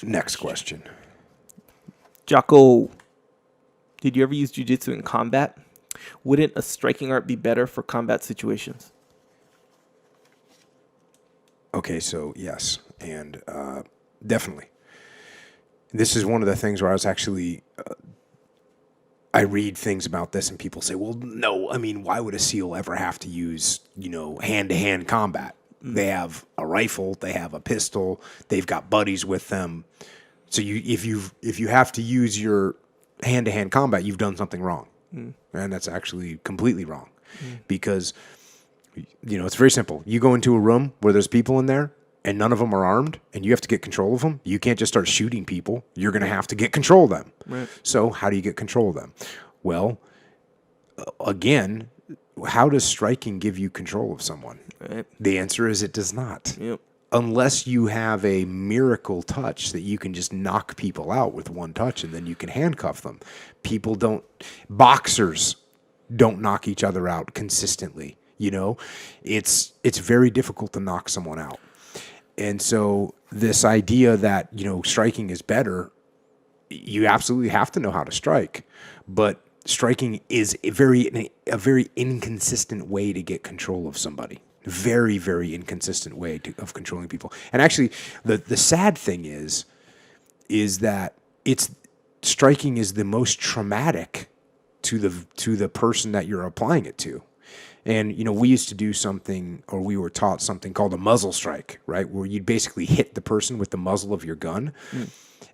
Next question. Jocko, did you ever use jiu-jitsu in combat? Wouldn't a striking art be better for combat situations? Okay, so yes, and definitely. This is one of the things where I was actually, I read things about this and people say, well, no, I mean, why would a SEAL ever have to use, hand-to-hand combat? They have a rifle, they have a pistol, they've got buddies with them. So if you have to use your hand-to-hand combat, you've done something wrong. And that's actually completely wrong because, it's very simple. You go into a room where there's people in there and none of them are armed and you have to get control of them. You can't just start shooting people. You're going to have to get control of them. Right. So how do you get control of them? Well, again, how does striking give you control of someone? Right. The answer is it does not. Yep. Unless you have a miracle touch that you can just knock people out with one touch and then you can handcuff them. Boxers don't knock each other out consistently. It's very difficult to knock someone out. And so this idea that, striking is better, you absolutely have to know how to strike. But striking is a very inconsistent way to get control of somebody. Very, very inconsistent way of controlling people. And actually, the sad thing is that striking is the most traumatic to the person that you're applying it to. And, we used to do something, or we were taught something called a muzzle strike, right? Where you'd basically hit the person with the muzzle of your gun.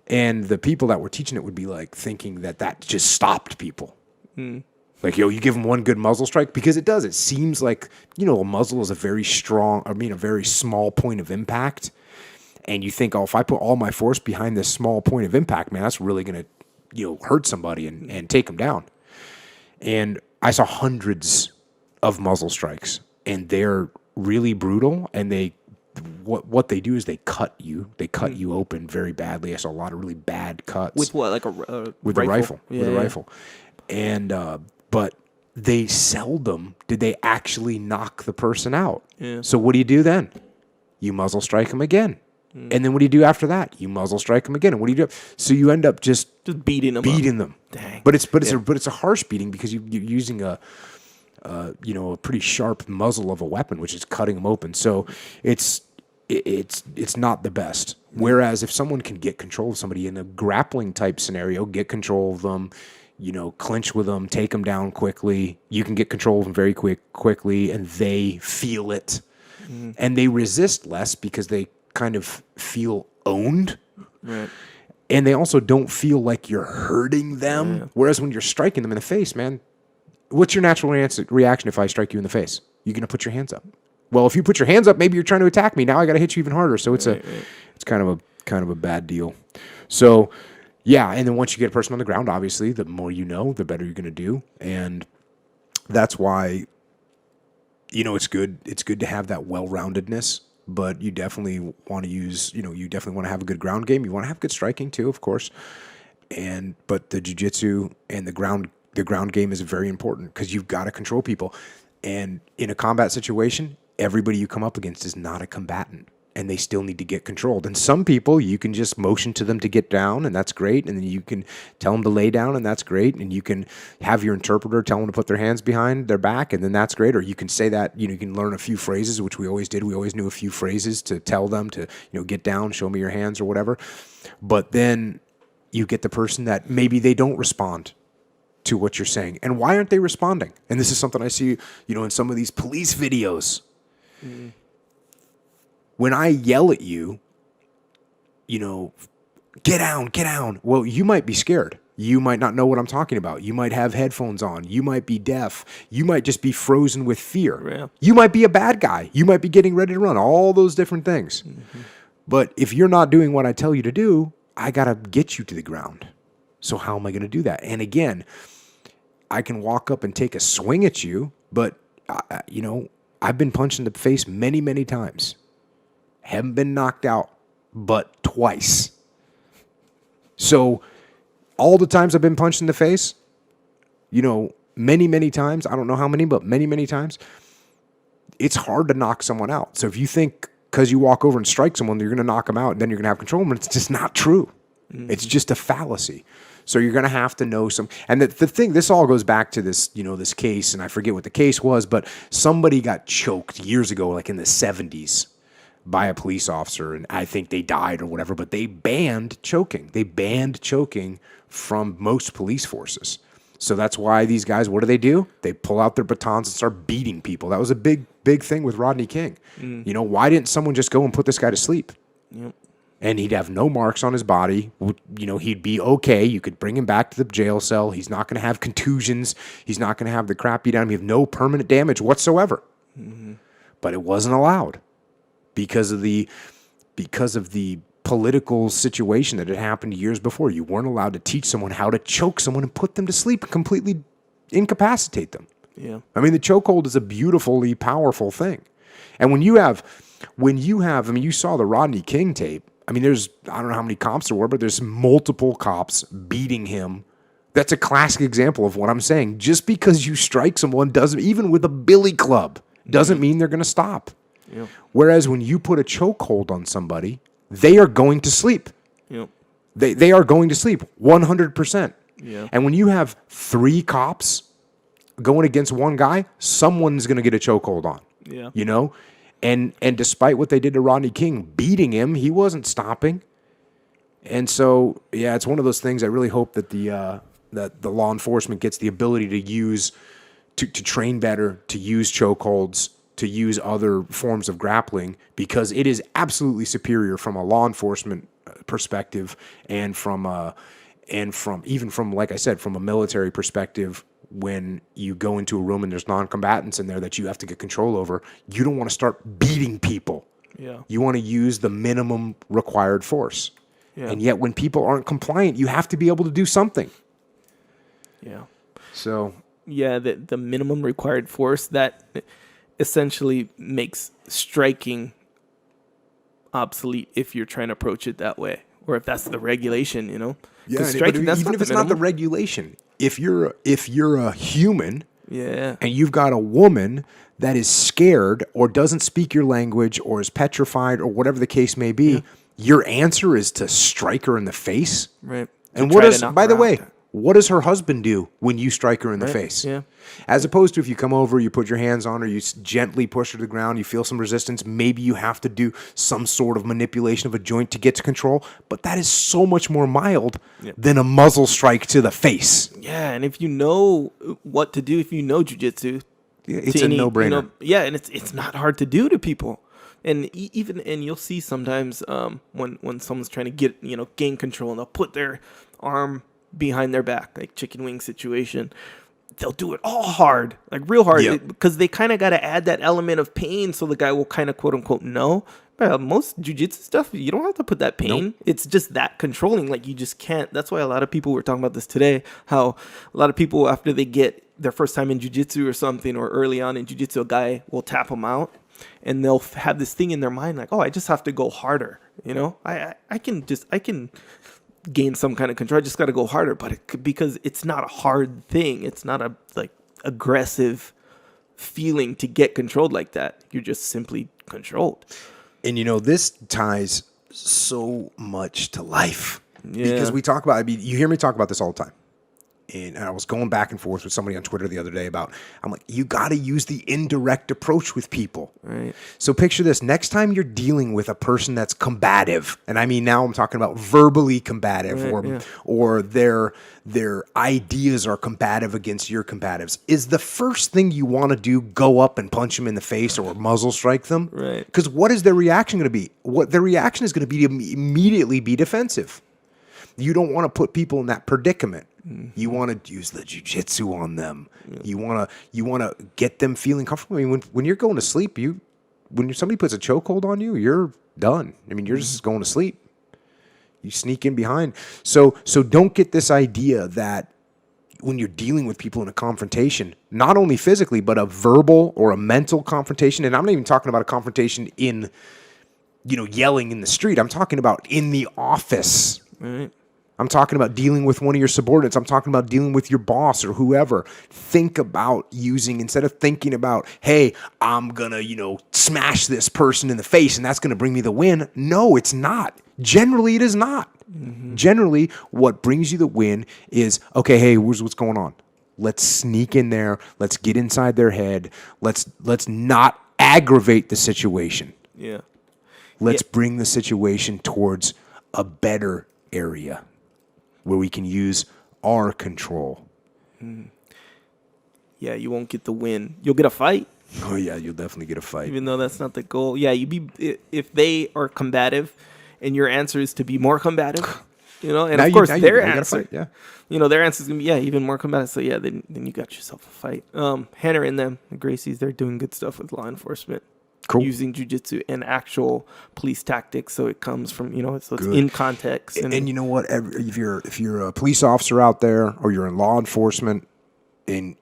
And the people that were teaching it would be like thinking that just stopped people. Like, you give them one good muzzle strike because it does. It seems like, a muzzle is a very small point of impact. And you think, if I put all my force behind this small point of impact, man, that's really going to, hurt somebody and take them down. And I saw hundreds of muzzle strikes, and they're really brutal. And what they do is they cut you. They cut you open very badly. I saw a lot of really bad cuts. With what, like with rifle? With a rifle. And but they seldom did they actually knock the person out. Yeah. So what do you do then? You muzzle strike them again. And then what do you do after that? You muzzle strike them again. And what do you do? So you end up just beating them. Dang. But it's a harsh beating because you're using a pretty sharp muzzle of a weapon, which is cutting them open. So it's not the best. Whereas if someone can get control of somebody in a grappling type scenario, get control of them, clinch with them, take them down quickly, you can get control of them very quickly, and they feel it. And they resist less because they kind of feel owned. Right. And they also don't feel like you're hurting them. Yeah. Whereas when you're striking them in the face, man, what's your natural reaction if I strike you in the face? You're going to put your hands up. Well, if you put your hands up, maybe you're trying to attack me. Now I got to hit you even harder. So it's kind of a bad deal. So yeah, and then once you get a person on the ground, obviously, the more you know, the better you're going to do. And that's why it's good. It's good to have that well-roundedness, but you definitely want to you definitely want to have a good ground game. You want to have good striking too, of course. But the jiu-jitsu and the ground game is very important because you've got to control people. And in a combat situation, everybody you come up against is not a combatant, and they still need to get controlled. And some people, you can just motion to them to get down, and that's great. And then you can tell them to lay down, and that's great. And you can have your interpreter tell them to put their hands behind their back, and then that's great. Or you can say that, you can learn a few phrases, which we always did. We always knew a few phrases to tell them to, get down, show me your hands or whatever. But then you get the person that maybe they don't respond to what you're saying. And why aren't they responding? And this is something I see, in some of these police videos. When I yell at you, get down. Well, you might be scared. You might not know what I'm talking about. You might have headphones on. You might be deaf. You might just be frozen with fear. Yeah. You might be a bad guy. You might be getting ready to run. All those different things. Mm-hmm. But if you're not doing what I tell you to do, I got to get you to the ground. So how am I going to do that? And again, I can walk up and take a swing at you, but, I've been punched in the face many, many times. Haven't been knocked out, but twice. So all the times I've been punched in the face, many, many times, I don't know how many, but many, many times, it's hard to knock someone out. So if you think because you walk over and strike someone, you're going to knock them out and then you're going to have control of them. It's just not true. It's just a fallacy. So you're going to have to know some. And the thing, this all goes back to this, this case, and I forget what the case was, but somebody got choked years ago, like in the 70s, by a police officer, and I think they died or whatever, but they banned choking. They banned choking from most police forces. So that's why these guys, what do? They pull out their batons and start beating people. That was a big thing with Rodney King. Why didn't someone just go and put this guy to sleep? Yep. And he'd have no marks on his body. He'd be okay. You could bring him back to the jail cell. He's not going to have contusions. He's not going to have the crap beat out of him. He have no permanent damage whatsoever. But it wasn't allowed because of the political situation that had happened years before. You weren't allowed to teach someone how to choke someone and put them to sleep and completely incapacitate them. Yeah. I mean, the chokehold is a beautifully powerful thing. And when you saw the Rodney King tape. I mean, I don't know how many cops there were, but there's multiple cops beating him. That's a classic example of what I'm saying. Just because you strike someone even with a billy club, doesn't mean they're going to stop. Yep. Whereas when you put a chokehold on somebody, they are going to sleep. Yep. They are going to sleep 100%. Yeah. And when you have 3 cops going against one guy, someone's going to get a chokehold on. Yeah. And despite what they did to Rodney King, beating him, he wasn't stopping. And so, yeah, it's one of those things. I really hope that the law enforcement gets the ability to use, to train better, to use chokeholds, to use other forms of grappling, because it is absolutely superior from a law enforcement perspective and from even from, like I said, from a military perspective. When you go into a room and there's non-combatants in there that you have to get control over, you don't want to start beating people. Yeah. You want to use the minimum required force. Yeah. And yet when people aren't compliant, you have to be able to do something. Yeah. So. Yeah, the minimum required force, that essentially makes striking obsolete if you're trying to approach it that way. Or if that's the regulation, Yeah, striking, but even if it's not the regulation, if you're a human, yeah, and you've got a woman that is scared or doesn't speak your language or is petrified or whatever the case may be, your answer is to strike her in the face. Right. And what does her husband do when you strike her in the face? Yeah. As opposed to if you come over, you put your hands on her, you gently push her to the ground, you feel some resistance, maybe you have to do some sort of manipulation of a joint to get to control, but that is so much more mild than a muzzle strike to the face. Yeah, and if you know what to do, if you know jiu-jitsu, it's a no-brainer. And it's not hard to do to people. And you'll see sometimes when someone's trying to gain control, and they'll put their arm behind their back, like chicken wing situation. They'll do it all hard, like real hard, because they kind of got to add that element of pain so the guy will kind of quote unquote know. But most jiu-jitsu stuff, you don't have to put that pain. Nope. It's just that controlling. Like you just can't. That's why a lot of people were talking about this today, how a lot of people, after they get their first time in jiu-jitsu or something, or early on in jiu-jitsu, a guy will tap them out and they'll have this thing in their mind like, oh, I just have to go harder. I can gain some kind of control. I just got to go harder, because it's not a hard thing. It's not a aggressive feeling to get controlled like that. You're just simply controlled. And this ties so much to life because we talk about. I mean, you hear me talk about this all the time. And I was going back and forth with somebody on Twitter the other day I'm like, you got to use the indirect approach with people. Right. So picture this. Next time you're dealing with a person that's combative, and I mean now I'm talking about verbally combative, or their ideas are combative against your combatives, is the first thing you want to do go up and punch them in the face or muzzle strike them? Right. Because what is their reaction going to be? What their reaction is going to be to immediately be defensive. You don't want to put people in that predicament. You want to use the jiu-jitsu on them. Yeah. You want to get them feeling comfortable. I mean, when you're going to sleep, when somebody puts a chokehold on you, you're done. I mean, you're just going to sleep. You sneak in behind. So don't get this idea that when you're dealing with people in a confrontation, not only physically, but a verbal or a mental confrontation, and I'm not even talking about a confrontation in, yelling in the street. I'm talking about in the office. Right. I'm talking about dealing with one of your subordinates. I'm talking about dealing with your boss or whoever. Think about using, instead of thinking about, hey, I'm going to, smash this person in the face and that's going to bring me the win. No, it's not. Generally, it is not. Mm-hmm. Generally, what brings you the win is, okay, hey, here's what's going on. Let's sneak in there. Let's get inside their head. Let's not aggravate the situation. Yeah. Let's bring the situation towards a better area where we can use our control. Yeah, you won't get the win. You'll get a fight. Oh, yeah, you'll definitely get a fight. Even though that's not the goal. Yeah, if they are combative and your answer is to be more combative, and now of course their answer, their answer is going to be, even more combative. So, yeah, then you got yourself a fight. Hannah and them, the Gracies, they're doing good stuff with law enforcement. Cool. Using jiu-jitsu and actual police tactics, so it comes from so it's in context. And you know what? If you're a police officer out there or you're in law enforcement, and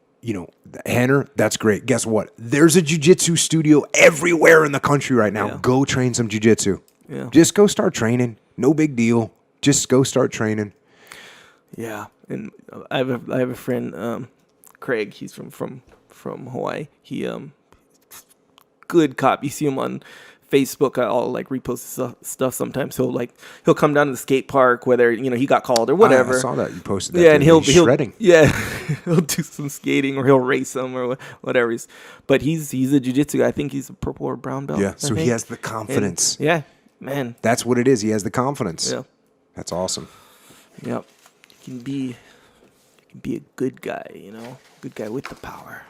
Hannah, that's great. Guess what? There's a jiu-jitsu studio everywhere in the country right now. Yeah. Go train some jiu-jitsu. Yeah. Just go start training. No big deal. Just go start training. Yeah, and I have a friend, Craig. He's from Hawaii. He good cop. You see him on Facebook. I'll repost stuff sometimes. He'll come down to the skate park, whether he got called or whatever. I saw that you posted that. Yeah, and he'll shredding. Yeah, he'll do some skating or he'll race them or whatever. But he's a jiu-jitsu guy. I think he's a purple or brown belt. Yeah, so he has the confidence. And, yeah, man, that's what it is. He has the confidence. Yeah, that's awesome. Yep, you can be a good guy. Good guy with the power.